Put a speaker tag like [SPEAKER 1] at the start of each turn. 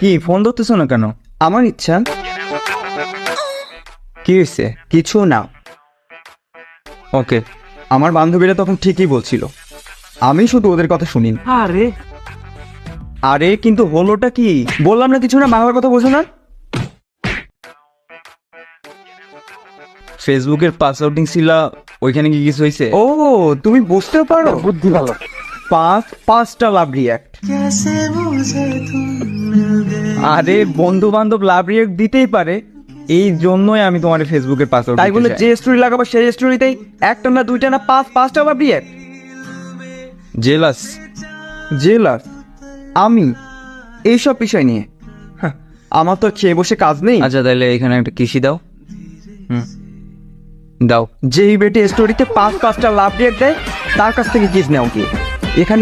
[SPEAKER 1] কি ফোন ধরতেছো না কেন?
[SPEAKER 2] আমার ইচ্ছা।
[SPEAKER 1] কি হয়েছে?
[SPEAKER 2] কিছু না।
[SPEAKER 1] ওকে।
[SPEAKER 2] আমার বান্ধবীরা তখন ঠিকই বলছিল, আমি শুধু ওদের কথা শুনি।
[SPEAKER 1] আরে
[SPEAKER 2] আরে কিন্তু হলোটা কি? বললাম না কিছু না, বাংলার কথা বোঝো না।
[SPEAKER 1] ফেসবুকের পাসওয়ার্ডিং ছিলা, ওইখানে কি কিছু হয়েছে?
[SPEAKER 2] ও তুমি বুঝতেও পারো, বুদ্ধি ভালো। পাঁচটা লাভ রিয়াক্ট।
[SPEAKER 1] আরে বন্ধু বান্ধব লাভ রিয়েক্ট দিতেই পারে, এই জন্যই আমি তোমার ফেসবুকের পাসওয়ার্ড
[SPEAKER 2] তাই বলে যে স্টোরি লাগাবো সেই স্টোরিতেই একটা না দুইটা না পাঁচটা লাভ রিয়াক্ট।
[SPEAKER 1] জেলাস।
[SPEAKER 2] জেলার আমি এইসব বিষয় নিয়ে? হ্যাঁ, আমার তো খেয়ে বসে কাজ নেই।
[SPEAKER 1] আচ্ছা তাহলে এখানে একটা কৃষি দাও। দাও।
[SPEAKER 2] যেই বেটে স্টোরিতে পাঁচটা লাভ রিয়াক্ট দেয় তার কাছ থেকে কিস নেও কি? এখানে